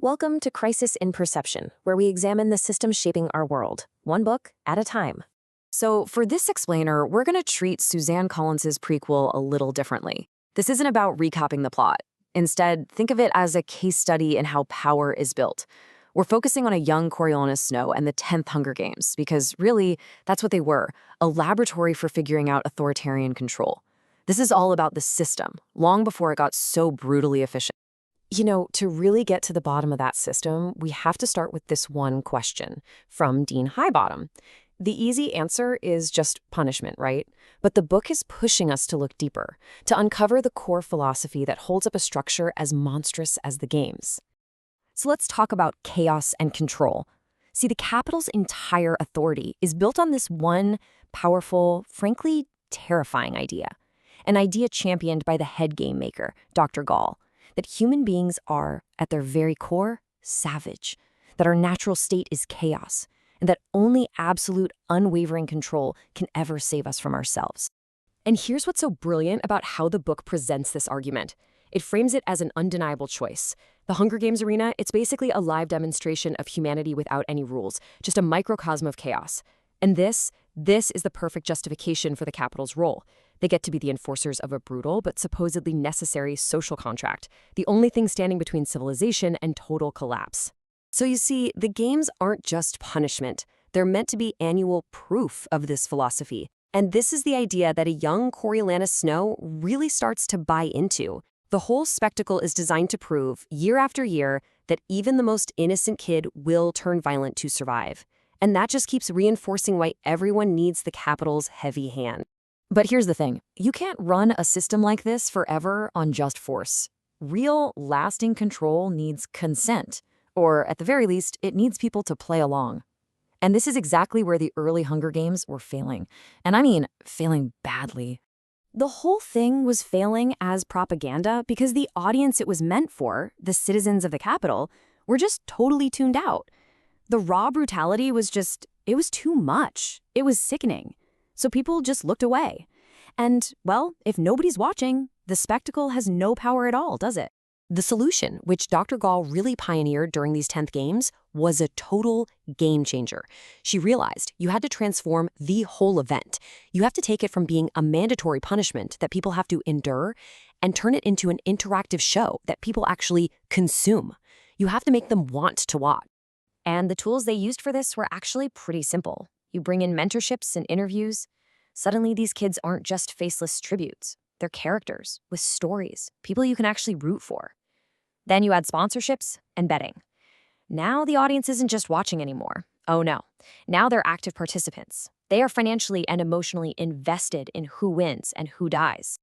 Welcome to Crisis in Perception, where we examine the systems shaping our world, one book at a time. So for this explainer, we're going to treat Suzanne Collins's prequel a little differently. This isn't about recapping the plot. Instead, think of it as a case study in how power is built. We're focusing on a young Coriolanus Snow and the 10th Hunger Games, because really, that's what they were, a laboratory for figuring out authoritarian control. This is all about the system, long before it got so brutally efficient. You know, to really get to the bottom of that system, we have to start with this one question from Dean Highbottom. The easy answer is just punishment, right? But the book is pushing us to look deeper, to uncover the core philosophy that holds up a structure as monstrous as the games. So let's talk about chaos and control. See, the Capitol's entire authority is built on this one powerful, frankly terrifying idea. An idea championed by the head game maker, Dr. Gall, that human beings are, at their very core, savage, that our natural state is chaos, and that only absolute, unwavering control can ever save us from ourselves. And here's what's so brilliant about how the book presents this argument. It frames it as an undeniable choice. The Hunger Games arena, it's basically a live demonstration of humanity without any rules, just a microcosm of chaos. And this is the perfect justification for the Capitol's role. They get to be the enforcers of a brutal but supposedly necessary social contract, the only thing standing between civilization and total collapse. So you see, the games aren't just punishment. They're meant to be annual proof of this philosophy. And this is the idea that a young Coriolanus Snow really starts to buy into. The whole spectacle is designed to prove, year after year, that even the most innocent kid will turn violent to survive. And that just keeps reinforcing why everyone needs the Capitol's heavy hand. But here's the thing. You can't run a system like this forever on just force. Real, lasting control needs consent. Or, at the very least, it needs people to play along. And this is exactly where the early Hunger Games were failing. And I mean, failing badly. The whole thing was failing as propaganda because the audience it was meant for, the citizens of the Capitol, were just totally tuned out. The raw brutality was it was too much. It was sickening. So people just looked away. And, well, if nobody's watching, the spectacle has no power at all, does it? The solution, which Dr. Gall really pioneered during these 10th Games, was a total game changer. She realized you had to transform the whole event. You have to take it from being a mandatory punishment that people have to endure and turn it into an interactive show that people actually consume. You have to make them want to watch. And the tools they used for this were actually pretty simple. You bring in mentorships and interviews. Suddenly, these kids aren't just faceless tributes. They're characters with stories, people you can actually root for. Then you add sponsorships and betting. Now the audience isn't just watching anymore. Oh no. Now they're active participants. They are financially and emotionally invested in who wins and who dies.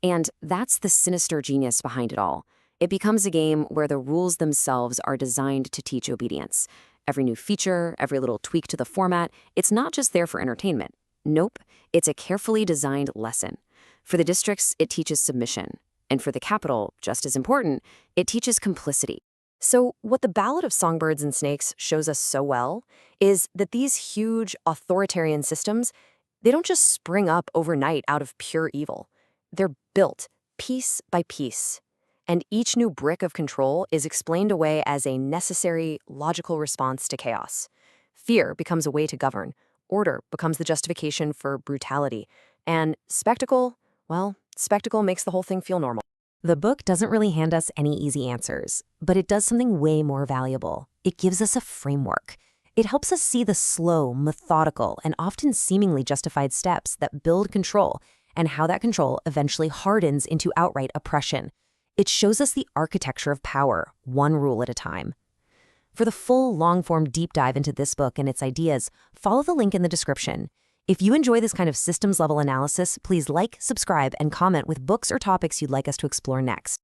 And that's the sinister genius behind it all. It becomes a game where the rules themselves are designed to teach obedience. Every new feature, every little tweak to the format, it's not just there for entertainment. Nope, it's a carefully designed lesson. For the districts, it teaches submission. And for the Capitol, just as important, it teaches complicity. So what the Ballad of Songbirds and Snakes shows us so well is that these huge authoritarian systems, they don't just spring up overnight out of pure evil. They're built piece by piece. And each new brick of control is explained away as a necessary, logical response to chaos. Fear becomes a way to govern. Order becomes the justification for brutality. And spectacle, well, spectacle makes the whole thing feel normal. The book doesn't really hand us any easy answers, but it does something way more valuable. It gives us a framework. It helps us see the slow, methodical, and often seemingly justified steps that build control and how that control eventually hardens into outright oppression. It shows us the architecture of power, one rule at a time. For the full, long-form deep dive into this book and its ideas, follow the link in the description. If you enjoy this kind of systems-level analysis, please like, subscribe, and comment with books or topics you'd like us to explore next.